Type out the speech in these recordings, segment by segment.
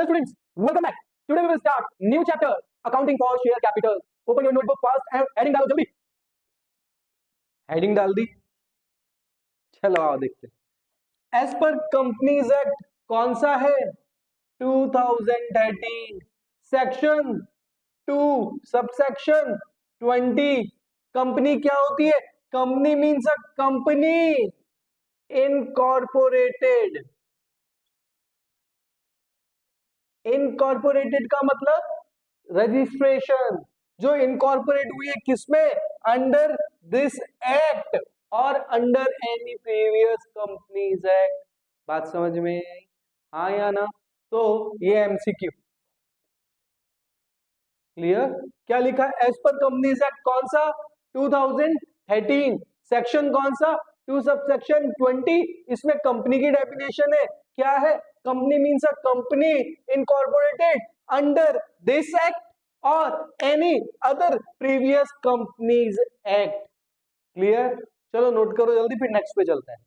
students, welcome back. Today we will start new chapter, accounting for share capital. Open your notebook fast and heading डालो जल्दी. Heading डाल दी. चलो आओ देखते हैं. एज पर कंपनीज एक्ट कौन सा है? 2013 सेक्शन 2 सबसेक्शन 20. कंपनी क्या होती है? Company means a company incorporated. Incorporated का मतलब रजिस्ट्रेशन. जो इनकॉर्पोरेट हुई है किसमें? अंडर दिस एक्ट और under any previous companies act. बात समझ में? हाँ या ना? तो ये एमसीक्यू क्लियर. क्या लिखा? एज पर कंपनीज एक्ट कौन सा? 2013 सेक्शन कौन सा? 2 सबसेक्शन 20. इसमें कंपनी की डेफिनेशन है. क्या है? Company means a company incorporated under this act और any other previous companies act. Clear. चलो नोट करो जल्दी, फिर नेक्स्ट पे चलते हैं.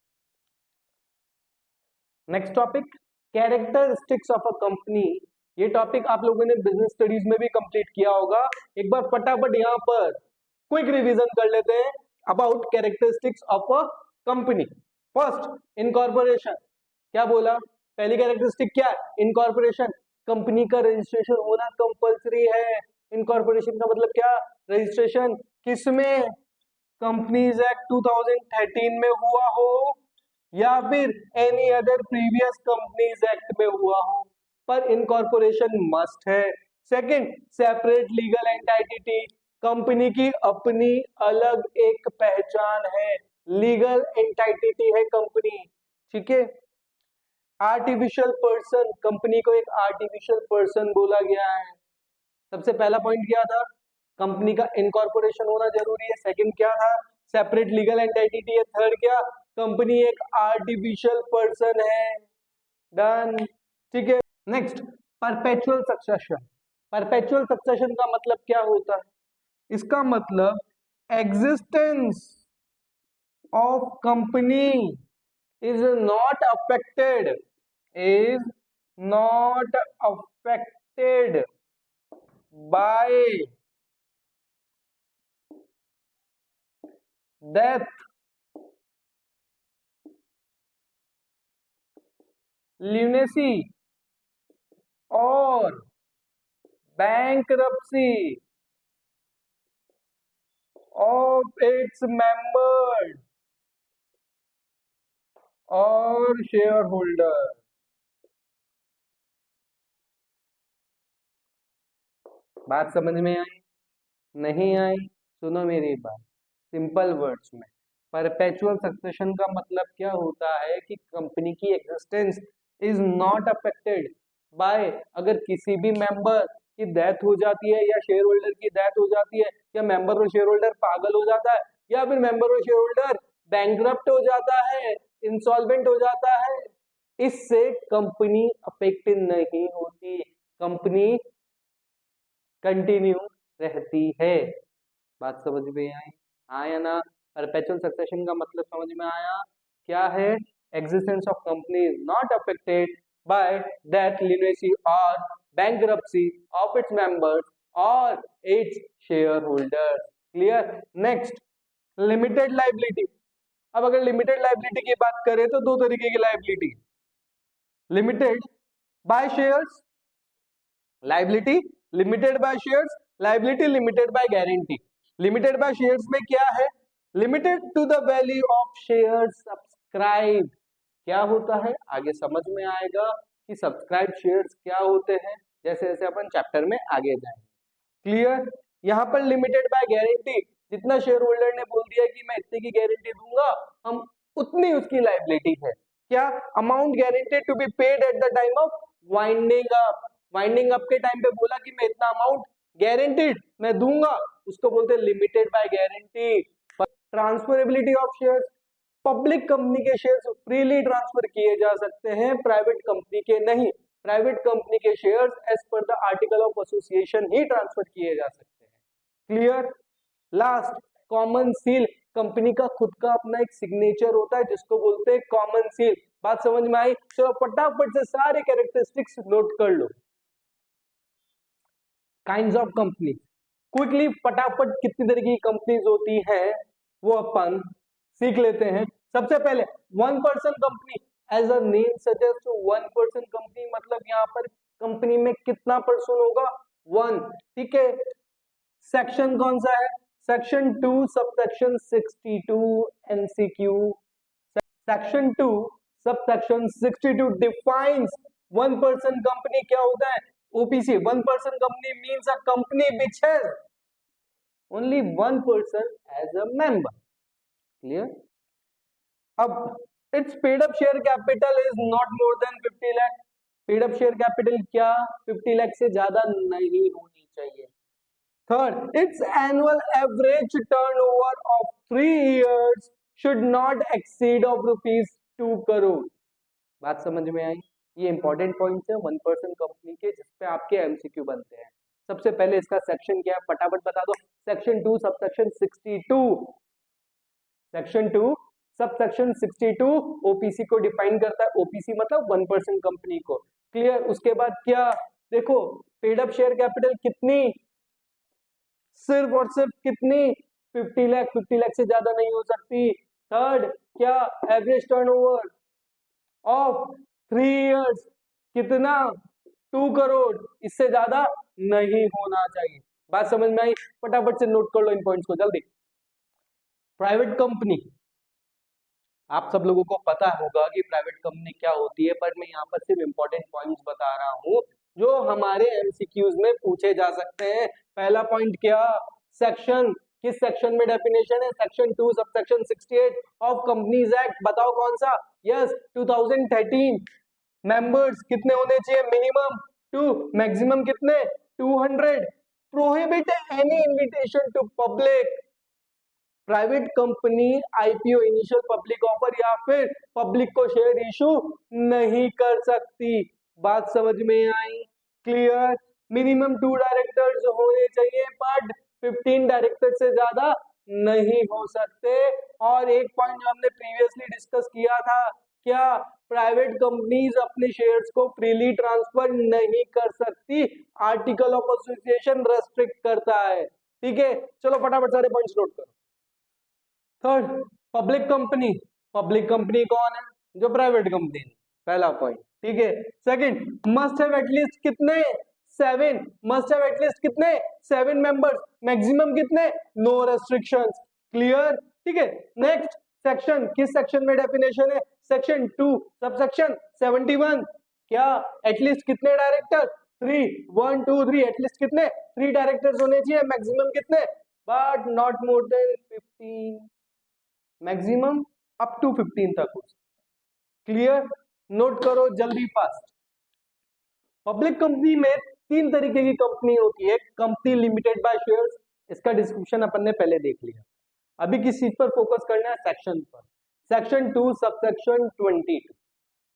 Next topic, characteristics of a company. ये टॉपिक आप लोगों ने बिजनेस स्टडीज में भी कंप्लीट किया होगा. एक बार फटाफट यहाँ पर क्विक रिवीजन कर लेते हैं about characteristics of a company. First, incorporation. क्या बोला? पहली कैरेक्टरिस्टिक क्या है? इनकॉर्पोरेशन. कंपनी का रजिस्ट्रेशन होना कंपलसरी है. इनकॉर्पोरेशन का मतलब क्या? रजिस्ट्रेशन. किसमें? कंपनीज एक्ट 2013 में हुआ हो या फिर any other previous companies act में हुआ हो, पर इनकॉर्पोरेशन मस्ट है. Second, separate legal entity. Company की अपनी अलग एक पहचान है. लीगल एंटिटी है कंपनी. ठीक है. Artificial person. कंपनी को एक आर्टिफिशियल पर्सन बोला गया है. सबसे पहला पॉइंट क्या था? कंपनी का इनकॉर्पोरेशन होना जरूरी है. सेकंड क्या था? सेपरेट लीगल एंटिटी है. थर्ड क्या? कंपनी एक आर्टिफिशियल पर्सन है. डन. ठीक है. Next, perpetual succession. Perpetual succession का मतलब क्या होता है? इसका मतलब existence of company is not affected by death, lunacy or bankruptcy of its members or shareholder. बात समझ में आई? नहीं आई? सुनो मेरी बात सिंपल वर्ड्स में. परपेचुअल सक्सेशन का मतलब क्या होता है कि कंपनी की existence is not affected by, अगर किसी भी मेंबर की डेथ हो जाती है या शेयर होल्डर की डेथ हो जाती है या मेंबर और शेयर होल्डर पागल हो जाता है या फिर मेंबर और शेयर होल्डर बैंकरप्ट हो जाता है, इंसॉल्वेंट हो जाता है, इससे कंपनी अफेक्टेड नहीं होती. कंपनी कंटिन्यू रहती है. बात समझ में आई? हाँ या ना? परपेचुअल सक्सेशन का मतलब समझ में आया? क्या है? Existence of company is not affected by death, lunacy और बैंकरप्सी ऑफ इट्स मेंबर्स और its share holders. Clear. Next, limited liability. अब अगर लिमिटेड लायबिलिटी की बात करें तो दो तरीके की liability. Limited by shares liability, limited by shares liability, limited by guarantee. Limited by shares में क्या है? Limited to the value of shares subscribe. क्या होता है? आगे समझ में आएगा कि सब्सक्राइब शेयर्स क्या होते हैं जैसे जैसे अपन चैप्टर में आगे जाएंगे. क्लियर. यहाँ पर लिमिटेड बाय गारंटी, जितना शेयर होल्डर ने बोल दिया कि मैं इतने की गारंटी दूंगा, हम उतनी उसकी लायबिलिटी है. क्या? Amount guaranteed to be paid at the time of winding up. Winding up के टाइम पे बोला कि मैं इतना अमाउंट गारंटीड मैं दूंगा, उसको बोलते हैं limited by guarantee. Transferability of shares. Public company के शेयर्स फ्रीली ट्रांसफर किए जा सकते हैं, प्राइवेट कंपनी के नहीं. प्राइवेट कंपनी के shares as per the article of association ही ट्रांसफर किए जा सकते हैं. Clear. Last, common seal. Company का खुद का अपना एक सिग्नेचर होता है जिसको बोलते हैं कॉमन सील. बात समझ में आई? चलो फटाफट से सारे कैरेक्टरिस्टिक्स नोट कर लो. काइंड्स ऑफ कंपनी, क्विकली फटाफट कितनी तरह की कंपनीज होती हैं वो अपन सीख लेते हैं। सबसे पहले one person company, as a name suggest one person company, मतलब यहाँ पर कंपनी में कितना पर्सन होगा, वन। ठीक है, सेक्शन कौन सा है, section 2 subsection 62 MCQ. Section 2 subsection 62 defines one person company क्या होता है, OPC. One person company means a company which has only one person as a member. Clear? अब its paid up share capital is not more than 50 lakh. Paid up share capital क्या 50 लाख से ज्यादा नहीं होनी चाहिए। Third, its annual average turnover of 3 years should not exceed of ₹2 crore. बात समझ में आई? ये इंपॉर्टेंट पॉइंट्स है वन पर्सन कंपनी के, जिसपे आपके एमसीक्यू बनते हैं। सबसे पहले इसका सेक्शन क्या है फटाफट बता दो, section 2 subsection 62। Section 2 subsection 62 OPC को डिफाइन करता है, ओपीसी मतलब वन पर्सन कंपनी को। क्लियर? उसके बाद क्या, देखो पेड अप शेयर कैपिटल कितनी, सिर्फ और सिर्फ कितनी, 50 लाख। 50 लाख से ज्यादा नहीं हो सकती। थर्ड क्या, एवरेज टर्नओवर ऑफ 3 years कितना, 2 करोड़, इससे ज्यादा नहीं होना चाहिए। बात समझ में आई? फटाफट से नोट कर लो इन पॉइंट्स को जल्दी। प्राइवेट कंपनी, आप सब लोगों को पता होगा कि प्राइवेट कंपनी क्या होती है, पर मैं यहाँ पर सिर्फ इंपॉर्टेंट पॉइंट्स बता रहा हूँ जो हमारे एमसीक्यूज में पूछे जा सकते हैं। पहला पॉइंट क्या, सेक्शन, किस सेक्शन में डेफिनेशन है, section 2 subsection 68 of companies act. बताओ कौन सा, यस 2013। मेंबर्स कितने होने चाहिए, मिनिमम 2, मैक्सिमम कितने, 200। Prohibit any invitation to public, private company IPO initial public offer या फिर पब्लिक को शेयर इशू नहीं कर सकती। बात समझ में आई? क्लियर? मिनिमम 2 डायरेक्टर्स होने चाहिए, बट 15 डायरेक्टर से ज्यादा नहीं हो सकते। और एक पॉइंट जो हमने प्रीवियसली डिस्कस किया था, क्या, प्राइवेट कंपनीज अपने शेयर्स को फ्रीली ट्रांसफर नहीं कर सकती, आर्टिकल ऑफ एसोसिएशन रेस्ट्रिक्ट करता है। ठीक है, चलो फटाफट सारे पॉइंट्स नोट करो। Third, public company, public company कौन है, जो प्राइवेट कंपनी है, पहला पॉइंट। ठीक है, सेकंड, मस्ट हैव एटलीस्ट कितने, 7, मस्ट हैव एटलीस्ट कितने, 7 मेंबर्स, मैक्सिमम कितने, नो रेस्ट्रिक्शंस। क्लियर? ठीक है, नेक्स्ट सेक्शन, किस सेक्शन में डेफिनेशन है, सेक्शन 2 सबसेक्शन 71। क्या, एटलीस्ट कितने डायरेक्टर, 3, 1 2 3, एटलीस्ट कितने, 3 डायरेक्टर्स होने चाहिए, मैक्सिमम कितने, but not more than 15, maximum up to 15 तक हो। क्लियर? नोट करो जल्दी फास्ट। पब्लिक कंपनी में 3 तरीके की कंपनी होती है, कंपनी लिमिटेड बाय शेयर्स, इसका डिस्क्रिप्शन अपन ने पहले देख लिया। अभी किस चीज पर फोकस करना है, सेक्शन पर, section 2 subsection 22।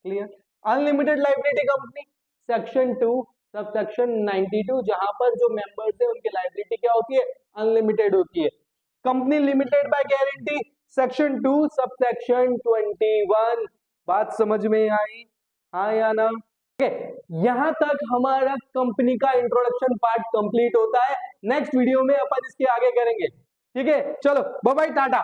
Clear? Unlimited liability company, section 2 subsection 92, जहां पर जो मेंबर्स है उनकी लायबिलिटी क्या होती है, अनलिमिटेड होती है। Company limited by guarantee, section 2 subsection 21। बात समझ में आई? हाँ या ना? यहां तक हमारा कंपनी का इंट्रोडक्शन पार्ट कंप्लीट होता है। नेक्स्ट वीडियो में अपन इसके आगे करेंगे। ठीक है, चलो बाय बाय, टाटा।